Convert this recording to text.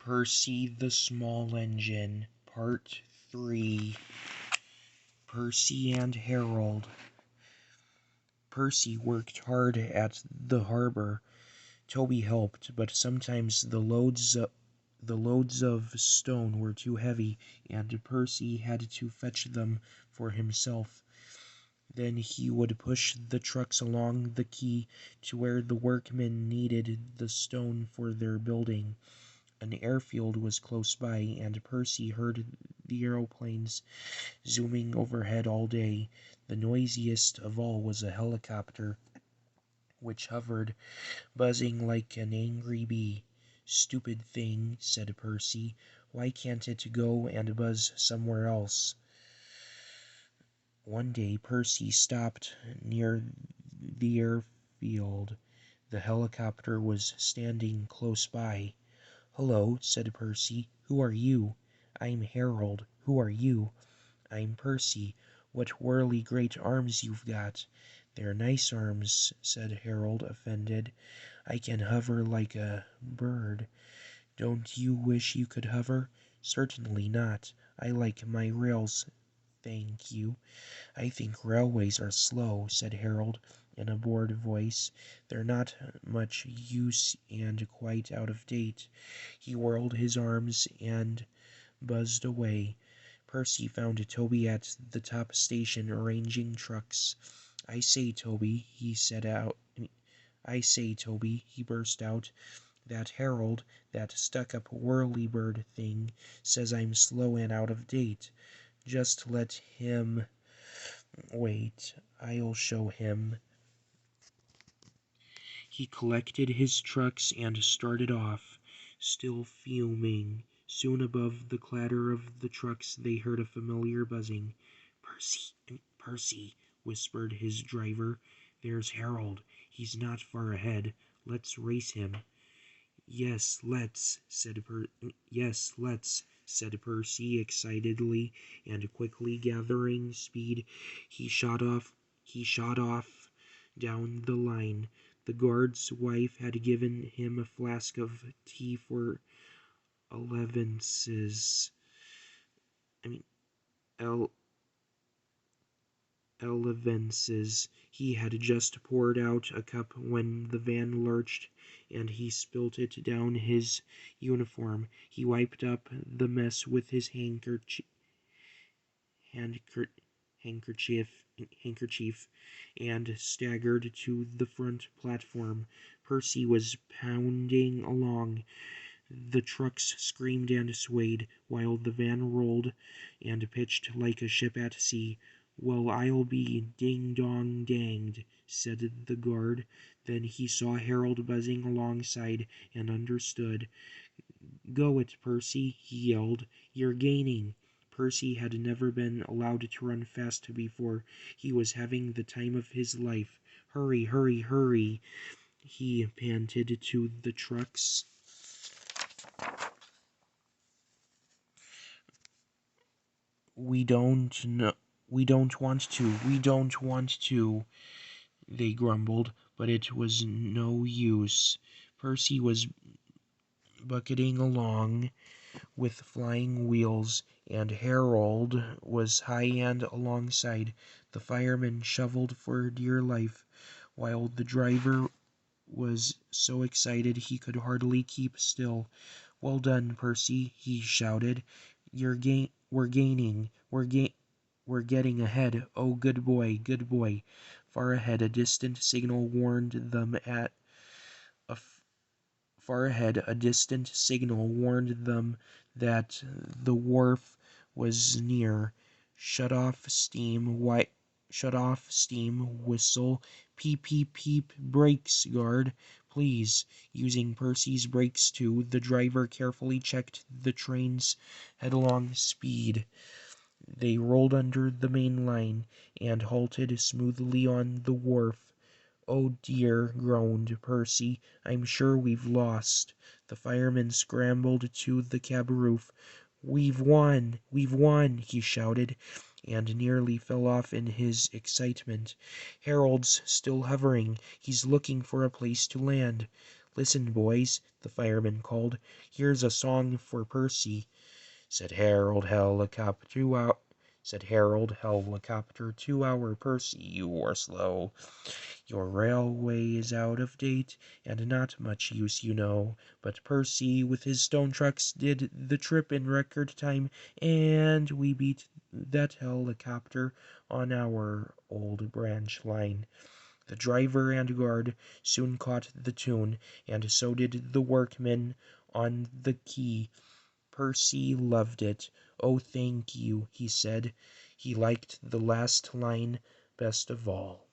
Percy the Small Engine, Part 3. Percy and Harold. Percy worked hard at the harbor. Toby helped, but sometimes the loads of stone were too heavy, and Percy had to fetch them for himself. Then he would push the trucks along the quay to where the workmen needed the stone for their building. An airfield was close by, and Percy heard the aeroplanes zooming overhead all day. The noisiest of all was a helicopter, which hovered, buzzing like an angry bee. "Stupid thing," said Percy. "Why can't it go and buzz somewhere else?" One day Percy stopped near the airfield. The helicopter was standing close by. "Hello," said Percy. "Who are you?" "I'm Harold. Who are you?" "I'm Percy. What whirly great arms you've got." "They're nice arms," said Harold, offended. "I can hover like a bird." "Don't you wish you could hover?" "Certainly not. I like my rails, thank you." "I think railways are slow," said Harold, in a bored voice. "They're not much use and quite out of date." He whirled his arms and buzzed away. Percy found Toby at the top station arranging trucks. "I say, Toby," he burst out, "that Harold, that stuck-up whirlybird thing, says I'm slow and out of date. Just let him wait. I'll show him." He collected his trucks and started off, still fuming. Soon above the clatter of the trucks they heard a familiar buzzing. Percy," whispered his driver. "There's Harold. He's not far ahead. Let's race him." Yes, let's," said Percy excitedly, and quickly gathering speed, he shot off down the line. The guard's wife had given him a flask of tea for elevences. He had just poured out a cup when the van lurched, and he spilt it down his uniform. He wiped up the mess with his handkerchief and staggered to the front platform. Percy was pounding along. The trucks screamed and swayed, while the van rolled and pitched like a ship at sea. "Well, I'll be ding-dong-danged," said the guard. Then he saw Harold buzzing alongside and understood. "Go it, Percy," he yelled. "You're gaining." Percy had never been allowed to run fast before. He was having the time of his life. "Hurry, hurry, hurry," he panted to the trucks. We don't want to," they grumbled, but it was no use. Percy was bucketing along with flying wheels, and Harold was high and alongside. The fireman shoveled for dear life, while the driver was so excited he could hardly keep still. "Well done, Percy," he shouted. We're gaining. We're getting ahead. Oh, good boy, good boy." Far ahead, a distant signal warned them that the wharf was near. Shut off steam, whistle, peep, peep, peep, brakes, guard, please." Using Percy's brakes too, the driver carefully checked the train's headlong speed. They rolled under the main line and halted smoothly on the wharf. "Oh dear," groaned Percy, "I'm sure we've lost." The fireman scrambled to the cab roof. We've won, he shouted, and nearly fell off in his excitement. "Harold's still hovering. He's looking for a place to land." Listen, boys, the fireman called. Here's a song for Percy. Said Harold Helicopter to our Percy, you are slow. Your railway is out of date, and not much use, you know. But Percy, with his stone trucks, did the trip in record time, and we beat that helicopter on our old branch line. The driver and guard soon caught the tune, and so did the workmen on the quay. Percy loved it. "Oh, thank you," he said. He liked the last line best of all.